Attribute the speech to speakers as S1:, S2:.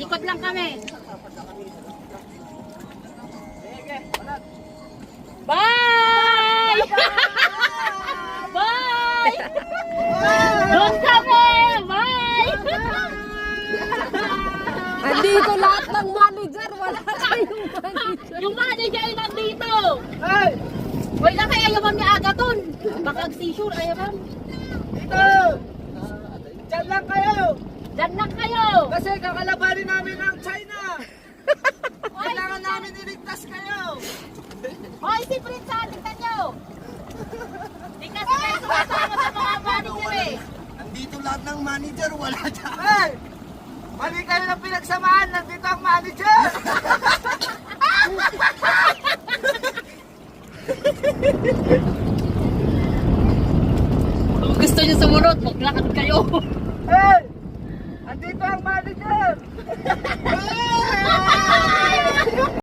S1: Ikot lang kami. Bye! Bye! Doon kami! Bye!
S2: Andito lahat ng manager, wala kayong manager.
S1: Yung manager ay nandito!
S3: Hey!
S1: Wait lang kayo, ayaw ni Agaton. Baka seizure, ayaw bang?
S3: Dito! Diyan lang kayo!
S1: Diyan lang kayo!
S3: Kasi kakalabanin namin ang China! Kailangan namin iligtas kayo!
S1: Hoy, si Prince, tignan nyo! Di kasi kayo sumasama sa mga manager eh.
S3: Nandito lahat ng manager, wala dyan! Hey! Mali kayo ng pinagsamahan, nandito ang manager!
S1: Kung gusto nyo sumunod, maglakad kayo.
S3: Hey! Andito ang manager!